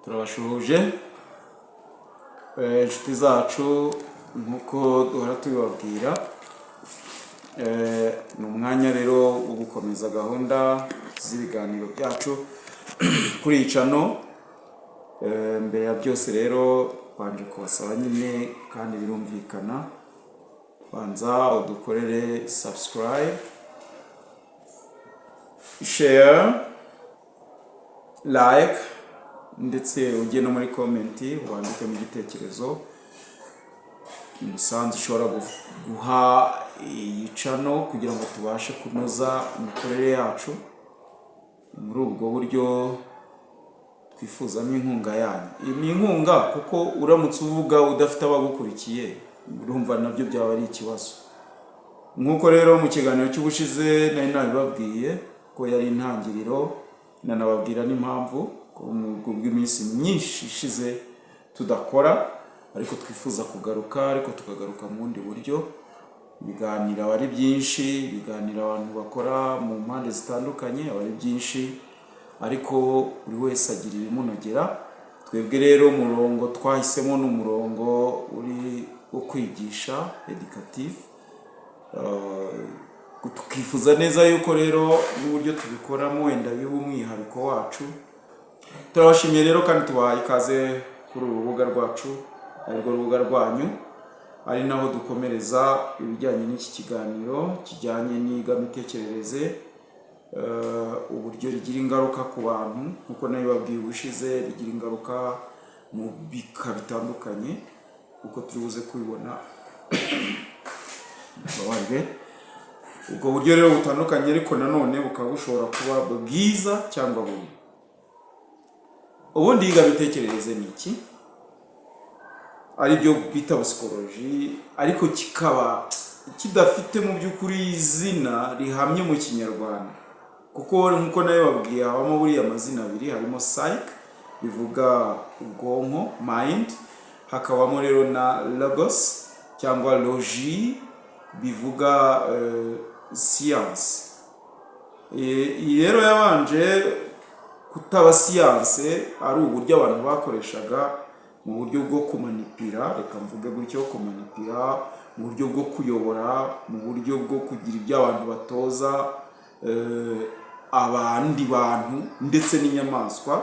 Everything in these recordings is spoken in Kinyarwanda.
turabashuhuje inshuti zacu nkuko duhora tubibabwira. Ni umwanya rero wo gukomeza gahunda z'ibiganiro byacu kuri iyi channel. Mbere ya byose rero banje kubasaba nyine kandi birumvikana banza udukorere subscribe, share, like ndetse ujye no muri comment wandike mu gitekerezo umusanzu ushobora guha iyi channel kugira ngo tubashe kunoza imikorere yacu. Muri ubwo buryo twifuzamo inkunga yanyu. Iyi ni inkunga kuko uramutse uvuga udafite abagukurikiye urumva nabyo byaba ari ikibazo. Nkuko rero mu kiganiro cy'ubushize nari nabibabwiye ko yari intangiriro, nanababwira n'impamvu bw'iminsi myinshi ishize tudakora, ariko twifuza kugaruka, ariko tukagaruka mu bundi buryo. Ibiganiro ari byinshi, ibiganiro abantu bakora mu mpande zitandukanye ari byinshi, ariko buri wese agira ibimunogera. Twebwe rero umurongo twahisemo n'umurongo uri wo kwigisha educative. Tukifuza neza yuko rero n'uburyo tubikoramo wenda biba umwihariko wacu. Turabashimiye rero kandi tubahaye ikaze kuri uru rubuga rwacu, arirwo rubuga rwanyu, ari naho dukomereza ibijyanye n'iki kiganiro kijyanye n'iyigamitekerereze, uburyo rigira ingaruka ku bantu nkuko nabibabwiye ubushize, rigira ingaruka mu bika bitandukanye uko turibuze kubibona. Ubwo buryo rero butandukanye, ariko nanone bukaba bushobora kuba bwiza cyangwa bubi. Ubundi iyigamitekerereze ni iki? Ari byo bita psychology, ariko kikaba kidafite mu by'ukuri izina rihamye mu Kinyarwanda, kuko nkuko nayo babwiye habamo buri amazina abiri. Harimo psych bivuga ubwonko, mind, hakabamo rero na logos cyangwa logi bivuga science. Iyi rero yabanje kutaba science, ari uburyo abantu bakoreshaga mu buryo bwo kumanipira, reka mvuge gutyo, kumanipira mu buryo bwo kuyobora, mu buryo bwo kugira ibyo abantu batoza abandi bantu ndetse n'inyamaswa.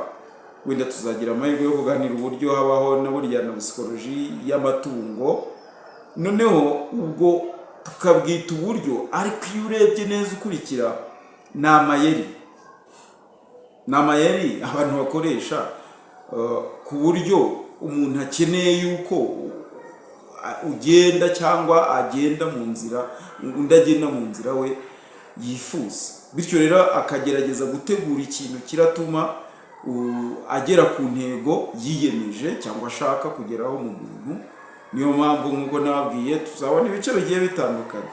Wenda tuzagira amahirwe yo kuganira uburyo habaho na burya na psychology y'amatungo, noneho ubwo tukabwita uburyo, ariko iyo urebye neza ukurikira ni amayeri. Ni amayeri abantu bakoresha ku buryo umuntu akeneye yuko ugenda cyangwa agenda mu nzira, undi agenda mu nzira we yifuza. Bityo rero akagerageza gutegura ikintu kiratuma agera ku ntego yiyemeje cyangwa ashaka kugeraho mu bintu. Niyo mpamvu nkuko nababwiye tuzabona ibice bigiye bitandukanye.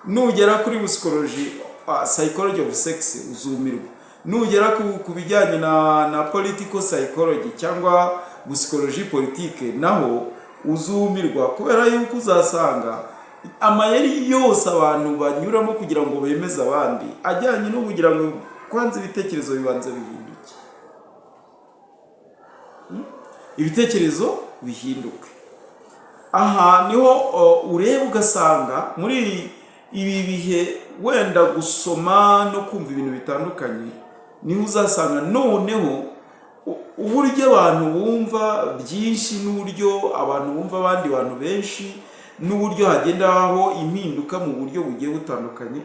Nugera kuri psychology of sex uzumirwa. Nugera ku bijyanye na political psychology cyangwa psychology politique naho uzumirwa, kubera yuko uzasanga amayeri yose abantu banyuramo kugira ngo bemeze abandi ajyanye no kugira ngo kwanza ibitekerezo bibanze bihinduke. Ibitekerezo bihinduke. Aha niho ureba ugasanga muri ibi bihe wenda gusoma no kumva ibintu bitandukanye, niho uzasanga noneho uburyo abantu bumva byinshi, n'uburyo abantu bumva abandi bantu benshi, n'uburyo hagenda haho impinduka mu buryo bugiye butandukanye.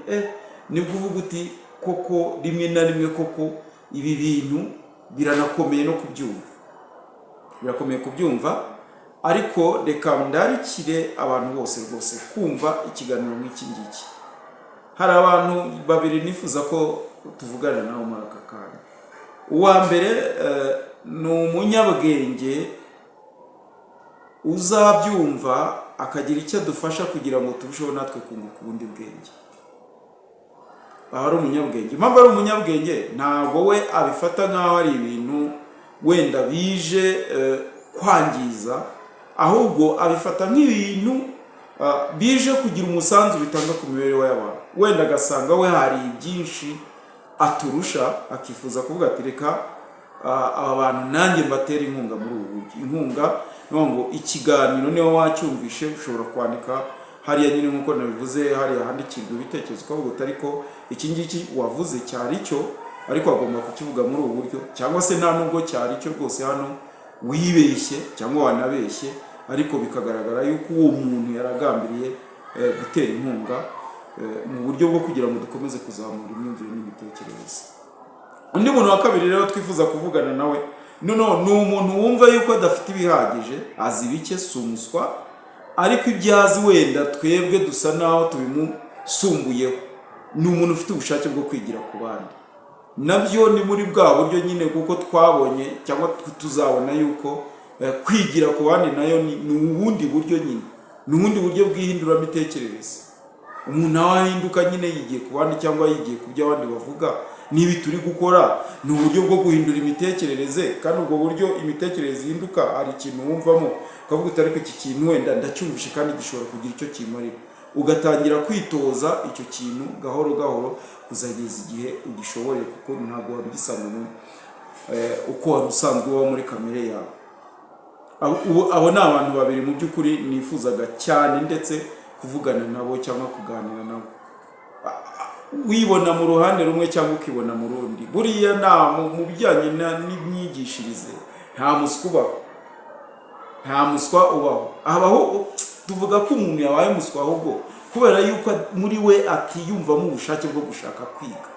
Ni kuvuga uti koko rimwe na rimwe koko ibi bintu biranakomeye no kubyumva, birakomeye kubyumva. Ariko reka ndarikire abantu bose rwose kumva ikiganiro nk'iki ngiki. Hari abantu babiri nifuza ko tuvugana nabo muri aka kanya. Uwa mbere ni umunyabwenge uzabyumva akagira icyo adufasha kugira ngo turusheho natwe kunguka ubundi bwenge. Ari umunyabwenge. Impamvu ari umunyabwenge, ntabwo we abifata nk'aho ari ibintu wenda bije kwangiza, ahubwo abifata nk'ibintu bije kugira umusanzu bitanga ku mibereho y'abantu. Wenda agasanga we hari byinshi aturusha, akifuza kuvuga ati reka aba bantu nanjye mbatera inkunga muri ubu buryo. Inkunga no ngo ikiganiro niyo wacyumvishe ushobora kwandika hariya nyine nkuko nabivuze, hariya handikirwa ibitekerezo ukavuga ariko iki ngiki wavuze cyari cyo, ariko agomba kukivuga muri ubu buryo, cyangwa se nta nubwo cyari cyo rwose, hano wibeshye cyangwa wanabeshye, ariko bikagaragara yuko uwo muntu yaragambiriye gutera inkunga mu buryo bwo kugira ngo dukomeze kuzamura imyumvire n'imitekerereze. Undi muntu wa kabiri rero twifuza kuvugana nawe ni umuntu wumva yuko adafite ibihagije, azi bike, si umuswa, ariko ibyo azi wenda twebwe dusa naho tubimusumbuyeho. Ni umuntu ufite ubushake bwo kwigira ku bandi. Nabyo ni muri bwa buryo nyine kuko twabonye cyangwa tuzabona yuko kwigira ku bandi nayo ni ubundi buryo nyine, ni ubundi buryo bw'ihindura-mitekerereze. Umuntu nawe ahinduka nyine yigiye ku bandi cyangwa yigiye ku byo abandi bavuga. Nibi turi gukora ni uburyo bwo guhindura imitekerereze, kandi ubwo buryo imitekerereze ihinduka hari ikintu wumvamo ukavuga ariko iki kintu wenda ndacyumvishe kandi gishobora kugira icyo kimarira, ugatangira kwitoza icyo kintu gahoro gahoro kuzageza igihe ugishoboye, kuko ntabwo wabigisanga uko wari usanzwe uba muri kamere yawe. Abo ni abantu babiri mu by'ukuri nifuzaga cyane ndetse kuvugana nabo cyangwa kuganira nabo. Wibona mu ruhande rumwe cyangwa ukibona mu rundi. Buriya mu bijyanye n'imyigishirize nta muswa ubaho. Abaho tuvuga ko umuntu yabaye muswa ahubwo kubera yuko muri we atiyumvamo ubushake bwo gushaka kwiga.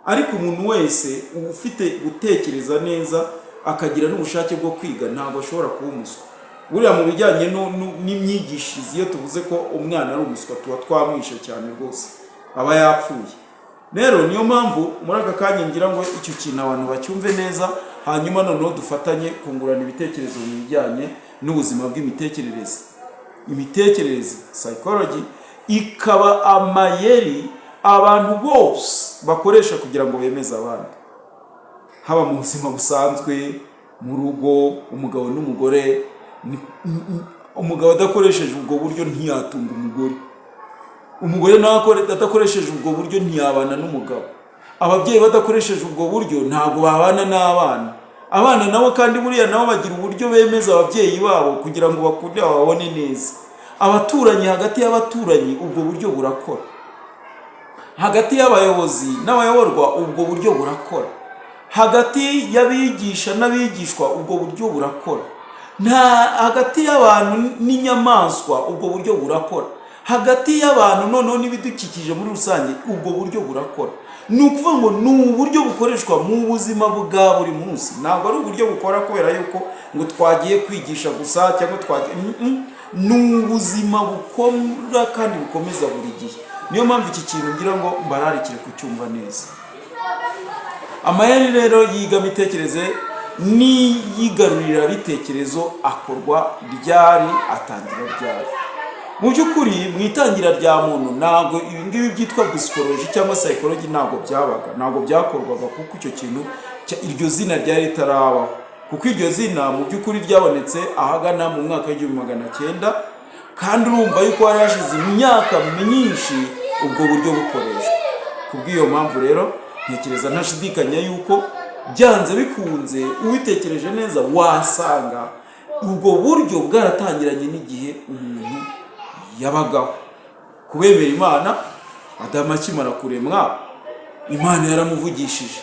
Ariko umuntu wese ufite gutekereza neza akagira n'ubushake bwo kwiga ntabwo ashobora kuba umuswa. Buriya mu bijyanye n'imyigishirize iyo tuvuze ko umwana ari umuswa tuba twamwishe cyane rwose, aba yapfuye. Rero niyo mpamvu muri aka kanya ngira ngo icyo kintu abantu bacyumve neza, hanyuma noneho dufatanye kungurana ibitekerezo mu bijyanye n'ubuzima bw'imitekerereze. Imitekerereze psychology ikaba amayeri abantu bose bakoresha kugira ngo bemeze abandi, haba mu buzima busanzwe, mu rugo, umugabo n'umugore. Umugabo adakoresheje ubwo buryo ntiyatunga umugore, umugore nawe adakoresheje ubwo buryo ntiyabana n'umugabo, ababyeyi badakoresheje ubwo buryo ntabwo babana n'abana. Abana nabo kandi buriya nabo bagira uburyo bemeza ababyeyi babo kugira ngo bakunde babone neza. Abaturanyi, hagati y'abaturanyi ubwo buryo burakora, hagati y'abayobozi n'abayoborwa ubwo buryo burakora, hagati y'abigisha n'abigishwa ubwo buryo burakora, hagati y'abantu n'inyamaswa ubwo buryo burakora, hagati y'abantu noneho n'ibidukikije muri rusange ubwo buryo burakora. Ni ukuvuga ngo ni uburyo bukoreshwa mu buzima bwa buri munsi, ntabwo ari uburyo bukora kubera yuko ngo twagiye kwigisha gusa cyangwa ni ubuzima bukora kandi bukomeza buri gihe. Niyo mpamvu iki kintu ngira ngo mbararikire kucyumva neza. Amayeri rero yiga imitekerereze n'iyigarurira bitekerezo akorwa ryari, atangira ryari. Mu by'ukuri mu itangira rya muntu ntabwo ibi ngibi byitwa psychology cyangwa psychology ntabwo byabaga, ntabwo byakorwaga, kuko icyo kintu iryo zina ryari ritarabaho, kuko iryo zina mu by'ukuri ryabonetse ahagana mu mwaka w'1900, kandi urumva yuko hari hashize imyaka myinshi ubwo buryo bukoreshwa. Kubw'iyo mpamvu rero ntekereza ntashidikanya yuko byanze bikunze ubitekereje neza wasanga ubwo buryo bwaratangiranye n'igihe umuntu yabagaho. Kubemera Imana, Adamu akimara kuremwa Imana yaramuvugishije.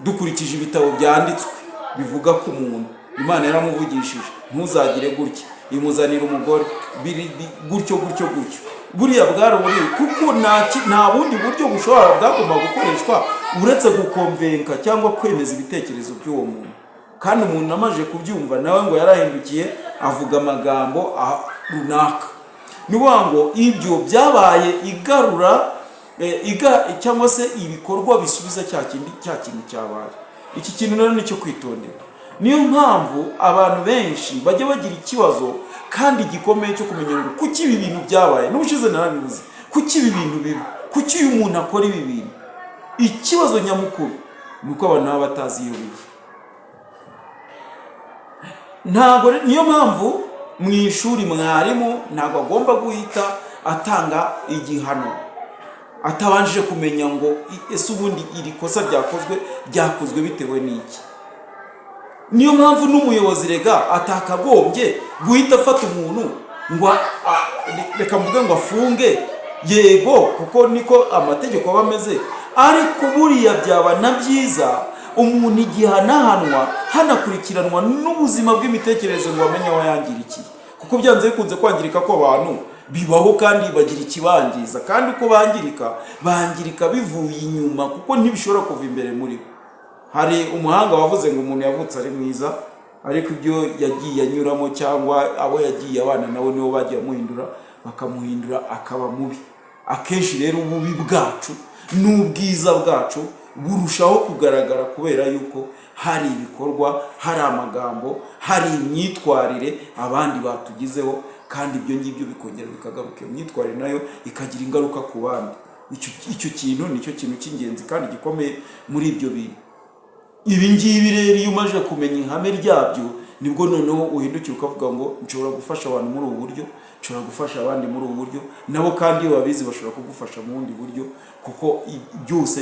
Dukurikije ibitabo byanditswe bivuga ko umuntu Imana yaramuvugishije, ntuzagire gutya, imuzanira umugore gutyo. Buriya bwaruburiye kuko nta bundi buryo bushobora bwagomba gukoreshwa uretse gukonvenka cyangwa kwemeza ibitekerezo by'uwo muntu. Kandi umuntu amaje kubyumva nawe ngo yarahindukiye avuga amagambo runaka. Nuvuga ngo ibyo byabaye igarura cyangwa se ibikorwa bisubiza cya kintu cyabaye. Iki kintu rero nicyo kwitondera. Niyo mpamvu abantu benshi bajya bagira ikibazo kandi gikomeye cyo kumenya ngo kuki ibi bintu byabaye. N'ubushize narabivuze, kuki ibi bintu biba, kuki uyu muntu akora ibi bintu. Ikibazo nyamukuru ni uko abantu baba batazi iyo biva. Ntabwo niyo mpamvu mu ishuri mwarimu ntabwo agomba guhita atanga igihano atabanjije kumenya ngo ese ubundi iri kosa ryakozwe bitewe n'iki. niyo mpamvu n'umuyobozi rega atakagombye guhita afata umuntu ngo reka mvuge ngo afunge, yego kuko niko amategeko aba ameze, ariko buriya byaba na byiza umuntu igihanahanwa hanakurikiranwa n'ubuzima bw'imitekerereze ngo bamenye aho yangirikiye, kuko byanze bikunze kwangirika kw'abantu bibaho kandi bagira ikibangiza, kandi uko bangirika bivuye inyuma kuko ntibishobora kuva imbere muri bo. Hari umuhanga wavuze ngo umuntu yavutse ari mwiza, ariko ibyo yagiye anyuramo cyangwa abo yagiye abana nabo nibo bagiye bakamuhindura akaba mubi. Akenshi rero ububi bwacu n'ubwiza bwacu burushaho kugaragara kubera yuko hari ibikorwa, hari amagambo, hari imyitwarire abandi batugizeho, kandi ibyo ngibyo bikongera bikagaruka. Iyo myitwarire nayo ikagira ingaruka ku bandi. Icyo kintu nicyo kintu cy'ingenzi kandi gikomeye muri ibyo bintu. Ibi ngibi rero iyo umaze kumenya ihame ryabyo, nibwo noneho uhindukira ukavuga ngo nshobora gufasha abantu muri ubu buryo, nshobora gufasha abandi muri ubu buryo, nabo kandi iyo babizi bashobora kugufasha mu bundi buryo, kuko byose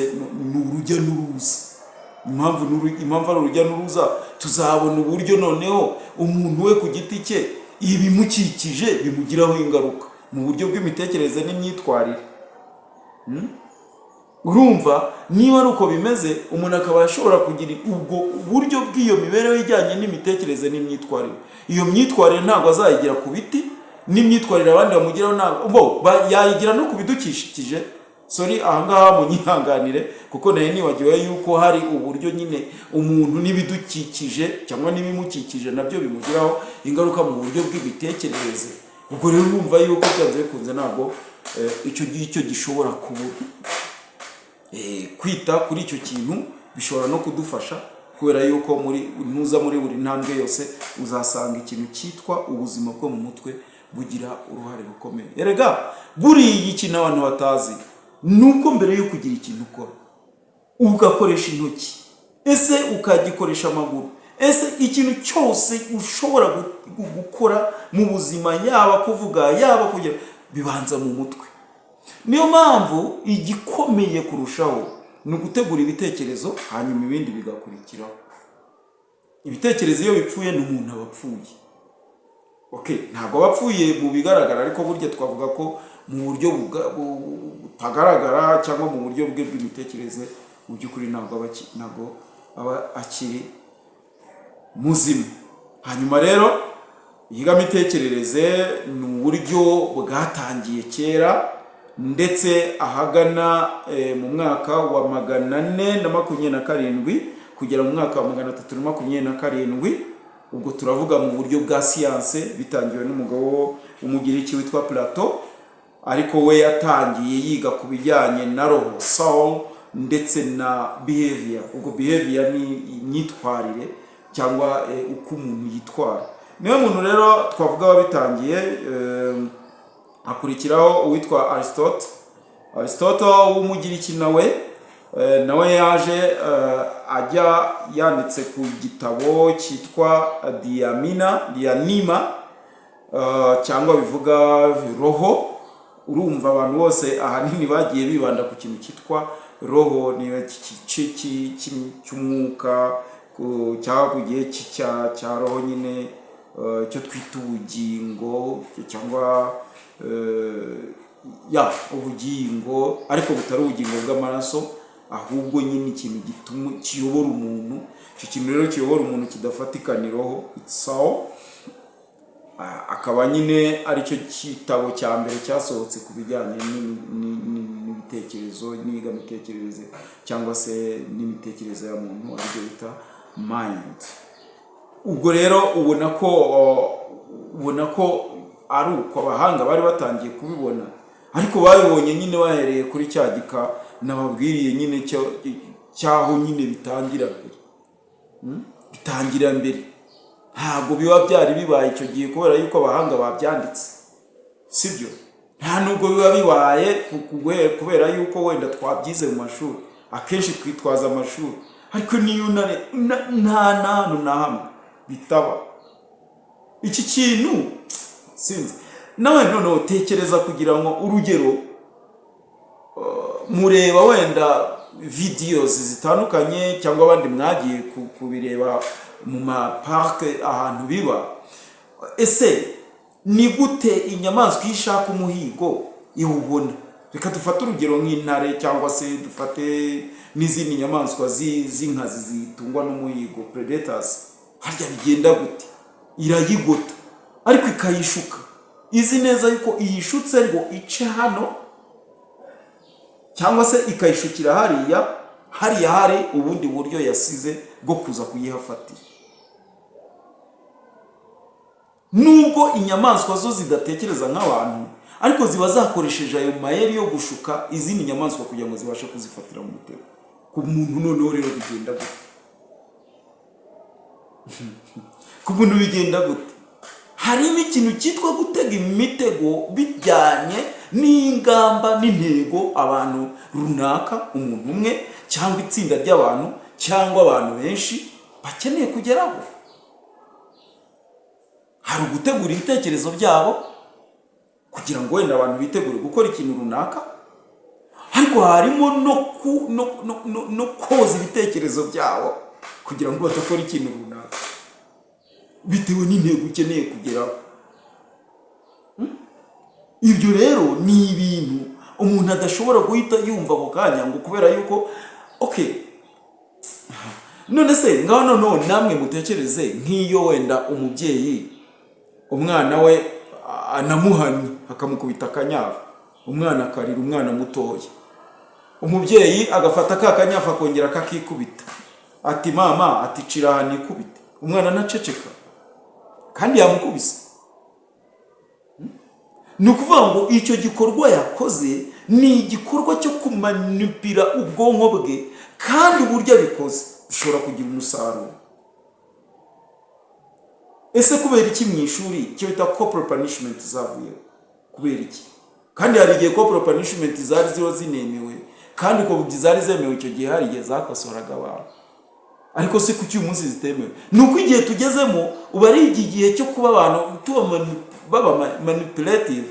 ni urujya n'uruza. Impamvu ari urujya n'uruza, tuzabona uburyo noneho umuntu we ku giti cye ibimukikije bimugiraho ingaruka mu buryo bw'imitekerereze n'imyitwarire. Urumva niba ari uko bimeze, umuntu akaba ashobora kugira ubwo buryo bw'iyo mibereho ijyanye n'imitekerereze n'imyitwarire. Iyo myitwarire ntabwo azayigira ku biti, n'imyitwarire abandi bamugiraho ntabwo yayigira no ku bidukikije. Ahangaha munyihanganire kuko nayo nibagiwe yuko hari uburyo nyine umuntu n'ibidukikije cyangwa n'ibimukikije nabyo bimugiraho ingaruka mu buryo bw'imitekerereze. Ubwo rero urumva yuko byanze bikunze ntabwo icyo gishobora kubura. Kwita kuri icyo kintu bishobora no kudufasha, kubera yuko muri buri ntambwe yose uzasanga ikintu cyitwa ubuzima bwo mu mutwe bugira uruhare rukomeye. Erega buriya ikintu abantu batazi nuko mbere yo kugira ikintu ukora ugakoresha intoki, ese ukagikoresha amaguru, ese ikintu cyose ushobora gukora mu buzima, yaba kuvuga yaba kugira, bibanza mu mutwe. Niyo mpamvu igikomeye kurushaho ni ugutegura ibitekerezo, hanyuma ibindi bigakurikiraho. Ibitekerezo iyo bipfuye n'umuntu aba apfuye. Ntabwo aba apfuye mu bigaragara, ariko burya twavuga ko mu buryo butagaragara cyangwa mu buryo bw'imitekerereze mu by'ukuri ntabwo aba akiri muzima. Hanyuma rero iyigamitekerereze ni uburyo bwatangiye kera, ndetse ahagana mu mwaka wa 427 kugera mu mwaka wa 327. Ubwo turavuga mu buryo bwa siyanse, bitangiwe n'umugabo w'umugiriki witwa Plato, ariko we yatangiye yiga ku bijyanye na roho, soul, ndetse na behavior. Ubwo behavior ni imyitwarire cyangwa uko umuntu yitwara. Niyo muntu rero twavuga wabitangiye. Hakurikiraho uwitwa Aristotle w'umugiriki, nawe yaje ajya yanditse ku gitabo cyitwa Dianima, cyangwa bivuga roho. Urumva abantu bose ahanini bagiye bibanda ku kintu cyitwa roho, ni igice cy'umwuka cyangwa ku gihe cya roho nyine, cyo twita ubugingo cyangwa ubugingo, ariko butari ubugingo bw'amaraso, ahubwo nyine ikintu gituma kiyobora umuntu. Icyo kintu rero kiyobora umuntu kidafatika ni roho, itsaho. Akaba nyine aricyo kitabo cya mbere cyasohotse ku bijyanye n'ibitekerezo n'iyigamitekerereze cyangwa se n'imitekerereze ya muntu, aribyo bita mind. Ubwo rero ubona ko ari uko abahanga bari batangiye kubibona, ariko babibonye nyine bahereye kuri cya gika nababwiriye nyine cyaho nyine bitangira mbere. Ntabwo biba byari bibaye icyo gihe kubera yuko abahanga babyanditse, sibyo? Nta nubwo biba bibaye kubera yuko wenda twabyize mu mashuri. Akenshi twitwaza amashuri, ariko niyo nta hantu na hamwe bitaba iki kintu. Sinzi nawe noneho tekereza kugira ngo urugero mureba wenda videos zitandukanye cyangwa abandi mwagiye kubireba mu maparke ahantu biba. Ese ni gute inyamaswa ishaka umuhigo iwubona? Reka dufate urugero nk'intare cyangwa se dufate n'izindi nyamaswa z'inkazi zitungwa n'umuhigo, predators. Harya bigenda gute? Irayigota ariko ikayishuka, izi neza yuko iyishutse ngo ice hano, cyangwa se ikayishukira hariya hari ubundi buryo yasize bwo kuza kuyihafatira. Nubwo inyamaswa zo zidatekereza nk'abantu, ariko ziba zakoresheje ayo mayeri yo gushuka izindi nyamaswa kugira ngo zibashe kuzifatira mu mutego. Ku muntu noneho rero bigenda gute? Ku muntu bigenda gute? Harimo ikintu cyitwa gutega imitego bijyanye n'ingamba n'intego abantu runaka, umuntu umwe cyangwa itsinda ry'abantu cyangwa abantu benshi bakeneye kugeraho. Hari ugutegura ibitekerezo byabo kugira ngo wenda abantu bitegure gukora ikintu runaka, ariko harimo no koza ibitekerezo byabo kugira ngo badakora ikintu runaka bitewe n'intego ukeneye kugeraho. Ibyo rero ni ibintu umuntu adashobora guhita yumva ako kanya ngo kubera yuko none se ngaho noneho namwe mutekereze nk'iyo wenda umubyeyi umwana we anamuhanye akamukubita akanyafu, umwana akarira, umwana mutoya, umubyeyi agafata ka kanyafu akongera akakikubita, ati mama, ati cira hano ikubite, umwana anaceceka kandi yamukubise. Ni ukuvuga ngo icyo gikorwa yakoze ni igikorwa cyo kumanipira ubwonko bwe, kandi uburyo abikoze bishobora kugira umusaruro. Ese kubera iki mu ishuri cyo bita corporal punishment zavuye? Kubera iki? Kandi hari igihe corporal punishment zari zinemewe, kandi ko zari zemewe icyo gihe hari igihe zakosoraga abantu. Ariko se kuki uyu munsi zitemewe? Nuko igihe tugezemo uba ari igihe cyo kuba abantu baba manipulative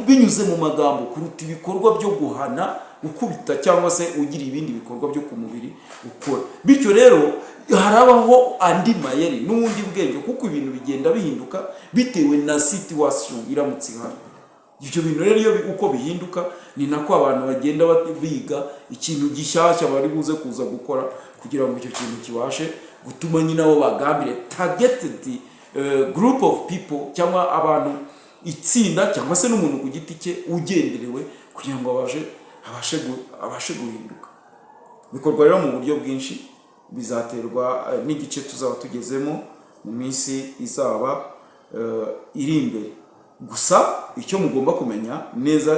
binyuze mu magambo kuruta ibikorwa byo guhana, ukubita cyangwa se ugira ibindi bikorwa byo ku mubiri ukora. Bityo rero harabaho andi mayeri n'ubundi bwenge, kuko ibintu bigenda bihinduka bitewe na situation iramutse ihari. Ibyo bintu rero iyo uko bihinduka ni nako abantu bagenda biga ikintu gishyashya bari buze kuza gukora kugira ngo icyo kintu kibashe gutuma nyine abo bagambire targeted group of people cyangwa abantu, itsinda cyangwa se n'umuntu ku giti cye ugenderewe kugira ngo abashe guhinduka. Bikorwa rero mu buryo bwinshi, bizaterwa n'igice tuzaba tugezemo mu minsi izaba iri imbere. Gusa icyo mugomba kumenya neza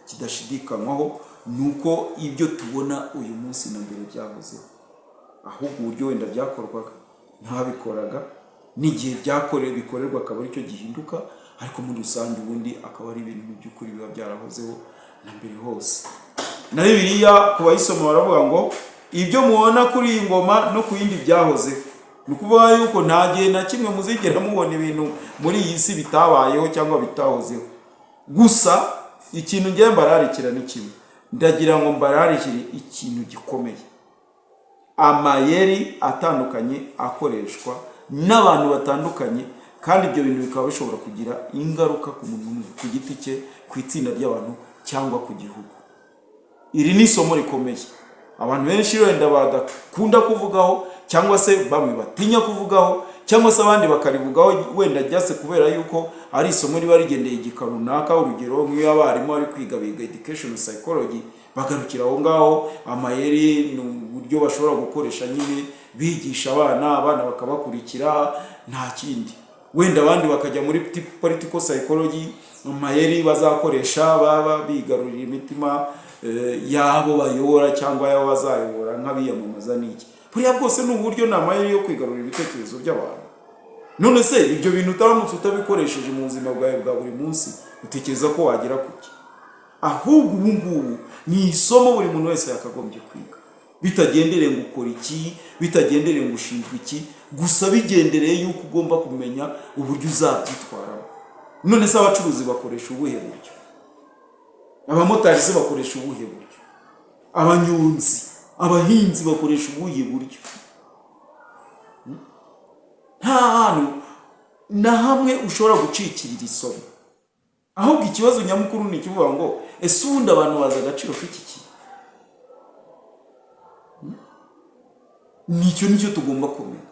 kidashidikanywaho nuko ibyo tubona uyu munsi na mbere byahozeho, ahubwo uburyo wenda byakorwaga ntabikoraga, n'igihe bikorerwa akaba aricyo gihinduka, ariko muri rusange ubundi akaba ari ibintu by'ukuri biba byarahozeho na mbere hose. Na Bibiliya ku bayisoma baravuga ngo ibyo mubona kuri iyi ngoma no ku yindi byahozeho. Ni ukuvuga yuko nta gihe na kimwe muzigera mubona ibintu muri iyi si bitabayeho cyangwa bitahozeho. Gusa ikintu ngiye mbararikira ni kimwe, ndagira ngo mbararikire ikintu gikomeye: amayeri atandukanye akoreshwa n'abantu batandukanye, kandi ibyo bintu bikaba bishobora kugira ingaruka ku muntu umwe ku giti cye, ku itsinda ry'abantu cyangwa ku gihugu. Iri ni isomo rikomeye abantu benshi wenda badakunda kuvugaho, cyangwa se bamwe batinya kuvugaho, cyangwa se abandi bakarivugaho wenda ryase kubera yuko ari isomo riba rigendeye igika runaka. Urugero nk'iyo abarimu bari kwiga education psychology, bagarukira aho ngaho amayeri n'uburyo bashobora gukoresha nyine bigisha abana bakabakurikira, nta kindi. Wenda abandi bakajya muri political psychology, amayeri bazakoresha baba bigarurira imitima yabo bayobora cyangwa yabo bazayobora nk'abiyamamaza n'iki. Buriya bwose ni uburyo n'amayeri yo kwigarurira ibitekerezo by'abantu. None se ibyo bintu utaramutse utabikoresheje mu buzima bwawe bwa buri munsi, utekereza ko wagera kuki? Ahubwo ubu ngubu ni isomo buri muntu wese yakagombye kwiga, bitagendereye ngo ukora iki, bitagendereye ngo ushinzwe iki, gusa bigendereye yuko ugomba kumenya uburyo uzabyitwaramo. None se abacuruzi bakoresha ubuhe buryo? Abamotari se bakoresha ubuhe buryo? Abanyonzi, abahinzi bakoresha ubuhe buryo? hantu na hamwe ushobora gucikirira isomo, ahubwo ikibazo nyamukuru ni ikivuga ngo ese ubundi abantu bazi agaciro k'iki kintu. Nicyo tugomba kumenya.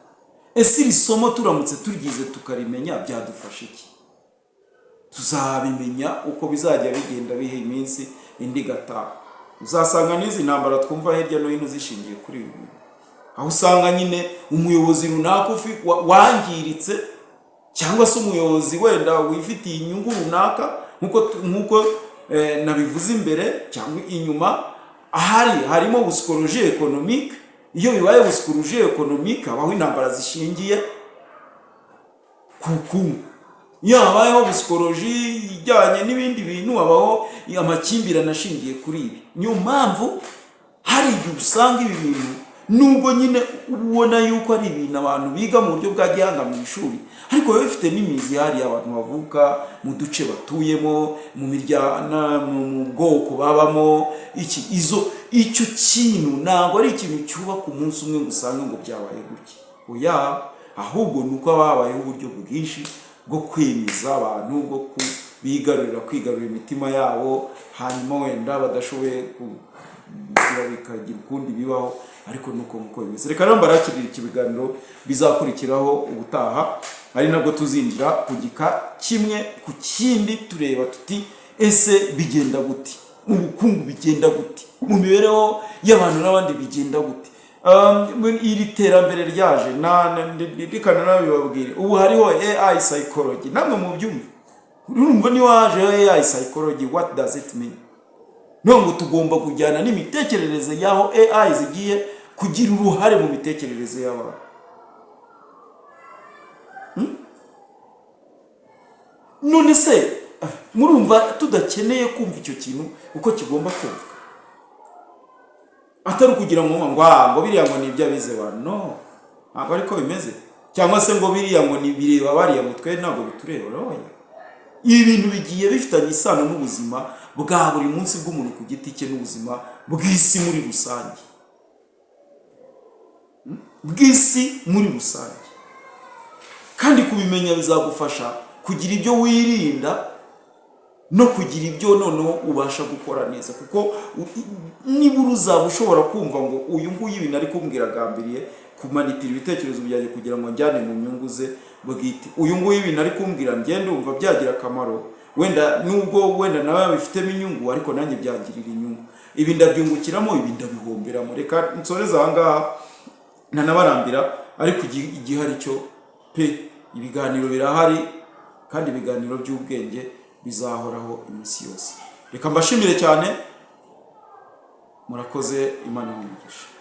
Ese iri somo turamutse turyize tukarimenya byadufasha iki? Tuzabimenya uko bizajya bigenda biha iminsi indi gataha. Uzasanga n'izi ntambara twumva hirya no hino zishingiye kuri ibi bintu, aho usanga nyine umuyobozi runaka wangiritse, cyangwa se umuyobozi wenda wifitiye inyungu runaka nkuko nabivuze imbere cyangwa inyuma, harimo psychologie économique. Iyo bibaye psychologie économique habaho intambara zishingiye ku bukungu. Iyo habayeho psychologie ijyanye n'ibindi bintu habaho amakimbirane ashingiye kuri ibi. Niyo mpamvu hari igihe usanga ibi bintu nubwo nyine ubona yuko ari ibintu abantu biga mu buryo bwa gihanga mu ishuri, ariko biba bifite n'imizi hari abantu bavuka mu duce batuyemo, mu miryango, mu bwoko babamo. Icyo kintu ntabwo ari ikintu cyubaka umunsi umwe ngo usange ngo byabaye gutya. Oya, ahubwo ni uko habayeho uburyo bwinshi bwo kwemeza abantu, bwo kwigarurira imitima yabo, hanyuma wenda badashoboye bikagira ukundi bibaho, ariko nuko muko bimeze. Reka rero mbarakirira ikibiganiro bizakurikiraho ubutaha, ari nabwo tuzinjira ku gika kimwe ku kindi tureba tuti ese bigenda gute, mu bukungu bigenda gute, mu mibereho y'abantu n'abandi bigenda gute. Iri terambere ryaje rikana nabibabwire, ubu hariho AI psychology, namwe mu byumva urumva ni waje AI psychology. What does it mean? Nongo tugomba kujyana n'imitekerereze yaho AI zigiye kugira uruhare mu mitekerereze y'abantu. None se murumva tudakeneye kumva icyo kintu uko kigomba kumva, atari kugira ngo biriya ngo ni iby'abize abantu. No, ntabwo ariko bimeze. Cyangwa se ngo biriya ngo ni bireba bariya ngo twe ntabwo bitureba. Ibi bintu bigiye bifitanye isano n'ubuzima bwa buri munsi bw'umuntu ku giti cye n'ubuzima bw'isi muri rusange. Kandi kubimenya bizagufasha kugira ibyo wirinda no kugira ibyo noneho ubasha gukora neza, kuko nibura uzaba ushobora kumva ngo uyu nguyu ibintu ari kumbwira agambiriye kumanitira ibitekerezo byanjye kugira ngo njyane mu nyungu ze bwite. Uyu nguyu ibintu ari kumbwira ngende umva byagira akamaro, wenda nubwo wenda nawe bifitemo inyungu, ariko nanjye byangirira inyungu. Ibi ndabyungukiramo, ibi ndabihomberamo. Reka nsoreza aha ngaha ntanabarambira, ariko igihe ari cyo pe, ibiganiro birahari kandi ibiganiro by'ubwenge bizahoraho iminsi yose. Reka mbashimire cyane, murakoze, Imana y'umugisha.